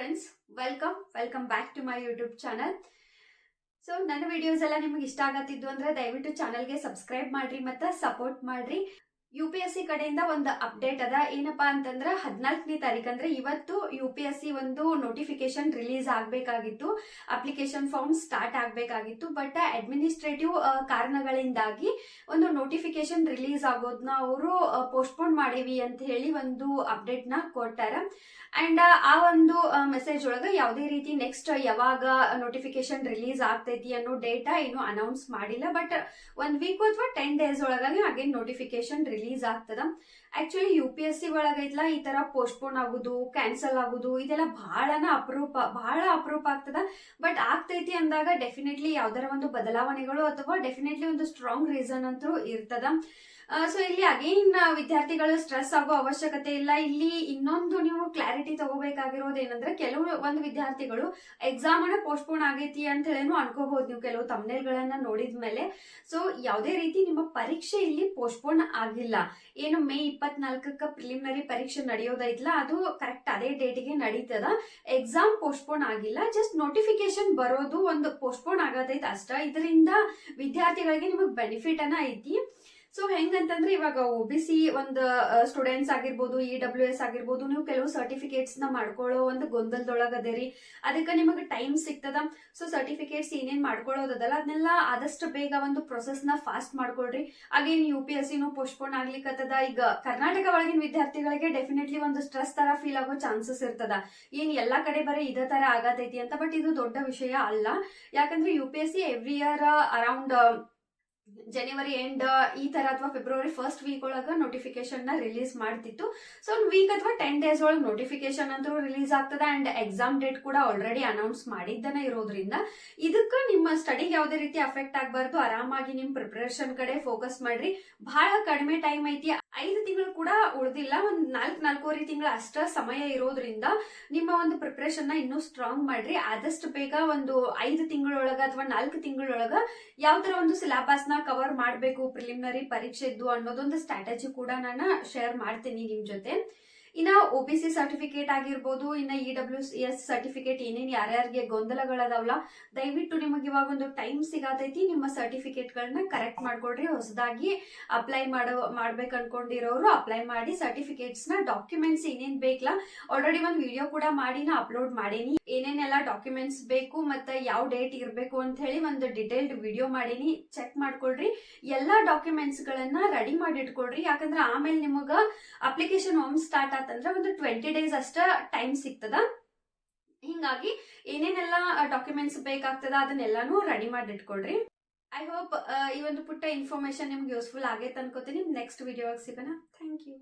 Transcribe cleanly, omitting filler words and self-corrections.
Friends, welcome back to my YouTube channel. So ನನ್ನ videos ಎಲ್ಲ ನಿಮ್ಗೆ ಇಷ್ಟ ಆಗತ್ತಿದ್ದು ಅಂದ್ರೆ ದಯವಿಟ್ಟು ಚಾನಲ್ಗೆ ಸಬ್ಸ್ಕ್ರೈಬ್ ಮಾಡ್ರಿ ಮತ್ತೆ ಸಪೋರ್ಟ್ ಮಾಡ್ರಿ. UPSC ಕಡೆಯಿಂದ ಒಂದು ಅಪ್ಡೇಟ್ ಅದ. ಏನಪ್ಪಾ ಅಂತಂದ್ರೆ 14ನೇ ತಾರೀಕು ಅಂದ್ರೆ ಇವತ್ತು UPSC ಒಂದು ನೋಟಿಫಿಕೇಶನ್ ರಿಲೀಸ್ ಆಗ್ಬೇಕಾಗಿತ್ತು, ಅಪ್ಲಿಕೇಶನ್ ಫಾರ್ಮ್ ಸ್ಟಾರ್ಟ್ ಆಗ್ಬೇಕಾಗಿತ್ತು. ಬಟ್ ಅಡ್ಮಿನಿಸ್ಟ್ರೇಟಿವ್ ಕಾರಣಗಳಿಂದಾಗಿ ಒಂದು ನೋಟಿಫಿಕೇಶನ್ ರಿಲೀಸ್ ಆಗೋದನ್ನ ಅವರು ಪೋಸ್ಟ್ಪೋನ್ ಮಾಡೇವಿ ಅಂತ ಹೇಳಿ ಒಂದು ಅಪ್ಡೇಟ್ ನ ಕೊಟ್ಟಾರ. ಅಂಡ್ ಆ ಒಂದು ಮೆಸೇಜ್ ಒಳಗ ಯಾವುದೇ ರೀತಿ ನೆಕ್ಸ್ಟ್ ಯಾವಾಗ ನೋಟಿಫಿಕೇಶನ್ ರಿಲೀಸ್ ಆಗ್ತೈತಿ ಅನ್ನೋ ಡೇಟಾ ಏನು ಅನೌನ್ಸ್ ಮಾಡಿಲ್ಲ. ಬಟ್ 1 ವೀಕ್ ಅಥವಾ 10 ಡೇಸ್ ಒಳಗಾಗಿ ಅಗೇನ್ ನೋಟಿಫಿಕೇಶನ್ ರಿಲೀಸ್ ಆಗ್ತದ. ಆಕ್ಚುಲಿ UPSC ಒಳಗೈತ್ಲ ಈ ತರ ಪೋಸ್ಟ್ಪೋನ್ ಆಗುದು, ಕ್ಯಾನ್ಸಲ್ ಆಗುದು ಇದೆಲ್ಲ ಬಹಳ ಅಪರೂಪ ಆಗ್ತದ. ಬಟ್ ಆಗ್ತೈತಿ ಅಂದಾಗ ಡೆಫಿನೆಟ್ಲಿ ಯಾವ್ದಾರ ಒಂದು ಬದಲಾವಣೆಗಳು ಅಥವಾ ಡೆಫಿನೆಟ್ಲಿ ಒಂದು ಸ್ಟ್ರಾಂಗ್ ರೀಸನ್ ಅಂತೂ ಇರ್ತದ. ಸೊ ಇಲ್ಲಿ ಅಗೇನ್ ವಿದ್ಯಾರ್ಥಿಗಳು ಸ್ಟ್ರೆಸ್ ಆಗೋ ಅವಶ್ಯಕತೆ ಇಲ್ಲ. ಇಲ್ಲಿ ಇನ್ನೊಂದು ನೀವು ಕ್ಲಾರಿಟಿ ತಗೋಬೇಕಾಗಿರೋದು ಏನಂದ್ರೆ, ಒಂದು ವಿದ್ಯಾರ್ಥಿಗಳು ಎಕ್ಸಾಮ್ ಅನ್ನ ಪೋಸ್ಟ್ಪೋನ್ ಆಗೈತಿ ಅಂತ ಹೇಳೇನು ಅನ್ಕೋಬಹುದು ನೀವು ಕೆಲವು ತಮ್ನೇಲ್ಗಳನ್ನ ನೋಡಿದ್ಮೇಲೆ. ಸೊ ಯಾವುದೇ ರೀತಿ ನಿಮ್ಮ ಪರೀಕ್ಷೆ ಇಲ್ಲಿ ಪೋಸ್ಟ್ಪೋನ್ ಆಗಿಲ್ಲ. ಏನು ಮೇ 24ಕ್ಕೆ ಪ್ರಿಲಿಮಿನರಿ ಪರೀಕ್ಷೆ ನಡೆಯೋದೈತ್ಲ ಅದು ಕರೆಕ್ಟ್ ಅದೇ ಡೇಟಿಗೆ ನಡೀತದ. ಎಕ್ಸಾಮ್ ಪೋಸ್ಟ್ಪೋನ್ ಆಗಿಲ್ಲ, ಜಸ್ಟ್ ನೋಟಿಫಿಕೇಶನ್ ಬರೋದು ಒಂದು ಪೋಸ್ಟ್ಪೋನ್ ಆಗತೈತೆ ಅಷ್ಟ. ಇದರಿಂದ ವಿದ್ಯಾರ್ಥಿಗಳಿಗೆ ನಿಮಗೆ ಬೆನಿಫಿಟ್ ಅನ್ನ ಐತಿ. ಸೊ ಹೆಂಗಂತಂದ್ರೆ ಇವಾಗ OBC ಒಂದು ಸ್ಟೂಡೆಂಟ್ಸ್ ಆಗಿರ್ಬೋದು, EWS ಆಗಿರ್ಬೋದು, ನೀವು ಕೆಲವು ಸರ್ಟಿಫಿಕೇಟ್ಸ್ ನ ಮಾಡ್ಕೊಳ್ಳೋ ಒಂದು ಗೊಂದಲದೊಳಗದೇರಿ. ಅದಕ್ಕೆ ನಿಮಗೆ ಟೈಮ್ ಸಿಗ್ತದ. ಸೊ ಸರ್ಟಿಫಿಕೇಟ್ಸ್ ಏನೇನ್ ಮಾಡ್ಕೊಳ್ಳೋದಲ್ಲ ಅದನ್ನೆಲ್ಲ ಆದಷ್ಟು ಬೇಗ ಒಂದು ಪ್ರೊಸೆಸ್ ನ ಫಾಸ್ಟ್ ಮಾಡ್ಕೊಳ್ರಿ. ಅಗೇನ್ UPSC ಪೋಸ್ಟ್ಪೋನ್ ಆಗ್ಲಿಕ್ಕತ್ತದ. ಈಗ ಕರ್ನಾಟಕ ಒಳಗಿನ ವಿದ್ಯಾರ್ಥಿಗಳಿಗೆ ಡೆಫಿನೆಟ್ಲಿ ಒಂದು ಸ್ಟ್ರೆಸ್ ತರ ಫೀಲ್ ಆಗೋ ಚಾನ್ಸಸ್ ಇರ್ತದ. ಏನ್ ಎಲ್ಲಾ ಕಡೆ ಬರೀ ಇದೇ ತರ ಆಗತೈತಿ ಅಂತ. ಬಟ್ ಇದು ದೊಡ್ಡ ವಿಷಯ ಅಲ್ಲ. ಯಾಕಂದ್ರೆ UPSC ಎವ್ರಿ ಇಯರ್ ಅರೌಂಡ್ ಜನವರಿ ಎಂಡ್ ಈ ತರ ಅಥವಾ ಫೆಬ್ರವರಿ ಫಸ್ಟ್ ವೀಕ್ ಒಳಗ ನೋಟಿಫಿಕೇಶನ್ ನ ರಿಲೀಸ್ ಮಾಡ್ತಿತ್ತು. ಸೊ 1 ವೀಕ್ ಅಥವಾ 10 ಡೇಸ್ ಒಳಗೆ ನೋಟಿಫಿಕೇಶನ್ ಅಂತೂ ರಿಲೀಸ್ ಆಗ್ತದ. ಅಂಡ್ ಎಕ್ಸಾಮ್ ಡೇಟ್ ಕೂಡ ಆಲ್ರೆಡಿ ಅನೌನ್ಸ್ ಮಾಡಿದ್ದನೇ ಇರೋದ್ರಿಂದ ಇದಕ್ಕೆ ನಿಮ್ಮ ಸ್ಟಡಿಗೆ ಯಾವುದೇ ರೀತಿ ಅಫೆಕ್ಟ್ ಆಗಬಾರ್ದು. ಆರಾಮಾಗಿ ನಿಮ್ ಪ್ರಿಪರೇಷನ್ ಕಡೆ ಫೋಕಸ್ ಮಾಡ್ರಿ. ಬಹಳ ಕಡಿಮೆ ಟೈಮ್ ಐತಿ, 5 ತಿಂಗಳು ಕೂಡ ಉಳಿದಿಲ್ಲ. ಒಂದ್ 4-4.5 ತಿಂಗಳ ಅಷ್ಟ ಸಮಯ ಇರೋದ್ರಿಂದ ನಿಮ್ಮ ಒಂದು ಪ್ರಿಪರೇಷನ್ ನ ಇನ್ನೂ ಸ್ಟ್ರಾಂಗ್ ಮಾಡ್ರಿ. ಆದಷ್ಟು ಬೇಗ ಒಂದು 5 ತಿಂಗಳೊಳಗ ಅಥವಾ 4 ತಿಂಗಳೊಳಗ ಯಾವ ತರ ಒಂದು ಸಿಲೆಬಸ್ ನ ಕವರ್ ಮಾಡಬೇಕು ಪ್ರಿಲಿಮಿನರಿ ಪರೀಕ್ಷೆದ್ದು ಅನ್ನೋದೊಂದು ಸ್ಟ್ರಾಟಜಿ ಕೂಡ ನಾನು ಶೇರ್ ಮಾಡ್ತೀನಿ ನಿಮ್ ಜೊತೆ. ಇನ್ನ OBC ಸರ್ಟಿಫಿಕೇಟ್ ಆಗಿರ್ಬೋದು, ಇನ್ನ EWS ಸರ್ಟಿಫಿಕೇಟ್ ಏನೇನ್ ಯಾರ್ಯಾರಿಗೆ ಗೊಂದಲಗಳದಾವಲ್ಲ, ದಯವಿಟ್ಟು ನಿಮಗೆ ಇವಾಗ ಒಂದು ಟೈಮ್ ಸಿಗತೈತಿ. ನಿಮ್ಮ ಸರ್ಟಿಫಿಕೇಟ್ ಗಳನ್ನ ಕರೆಕ್ಟ್ ಮಾಡ್ಕೊಡ್ರಿ. ಹೊಸದಾಗಿ ಅಪ್ಲೈ ಮಾಡ್ಬೇಕು ಅನ್ಕೊಂಡಿರೋರು ಅಪ್ಲೈ ಮಾಡಿ ಸರ್ಟಿಫಿಕೇಟ್ಸ್ ನ ಡಾಕ್ಯುಮೆಂಟ್ಸ್ ಏನೇನ್ ಬೇಕಲ್ಲ ಆಲ್ರೆಡಿ ಒಂದು ವಿಡಿಯೋ ಕೂಡ ಮಾಡಿ ನಾ ಅಪ್ಲೋಡ್ ಮಾಡೀನಿ. ಏನೇನೆಲ್ಲ ಡಾಕ್ಯುಮೆಂಟ್ಸ್ ಬೇಕು ಮತ್ತೆ ಯಾವ ಡೇಟ್ ಇರಬೇಕು ಅಂತ ಹೇಳಿ ಒಂದು ಡಿಟೇಲ್ಡ್ ವಿಡಿಯೋ ಮಾಡೀನಿ, ಚೆಕ್ ಮಾಡ್ಕೊಳ್ರಿ. ಎಲ್ಲಾ ಡಾಕ್ಯುಮೆಂಟ್ಸ್ ಗಳನ್ನ ರೆಡಿ ಮಾಡಿ ಇಟ್ಕೊಳ್ರಿ. ಯಾಕಂದ್ರೆ ಆಮೇಲೆ ನಿಮಗ ಅಪ್ಲಿಕೇಶನ್ ಫಾರ್ಮ್ ಸ್ಟಾರ್ಟ್ ಆತಂದ್ರೆ ಒಂದು 20 ಡೇಸ್ ಅಷ್ಟ ಟೈಮ್ ಸಿಗ್ತದ. ಹಿಂಗಾಗಿ ಏನೇನೆಲ್ಲ ಡಾಕ್ಯುಮೆಂಟ್ಸ್ ಬೇಕಾಗ್ತದ ಅದನ್ನೆಲ್ಲಾನು ರೆಡಿ ಮಾಡಿ ಇಟ್ಕೊಳ್ರಿ. ಐ ಹೋಪ್ ಈ ಒಂದು ಪುಟ್ಟ ಇನ್ಫಾರ್ಮೇಶನ್ ನಿಮ್ಗೆ ಯೂಸ್ಫುಲ್ ಆಗೈತೆ ಅನ್ಕೋತೀನಿ. ನೆಕ್ಸ್ಟ್ ವಿಡಿಯೋ ಸಿಗೋಣ. Thank you.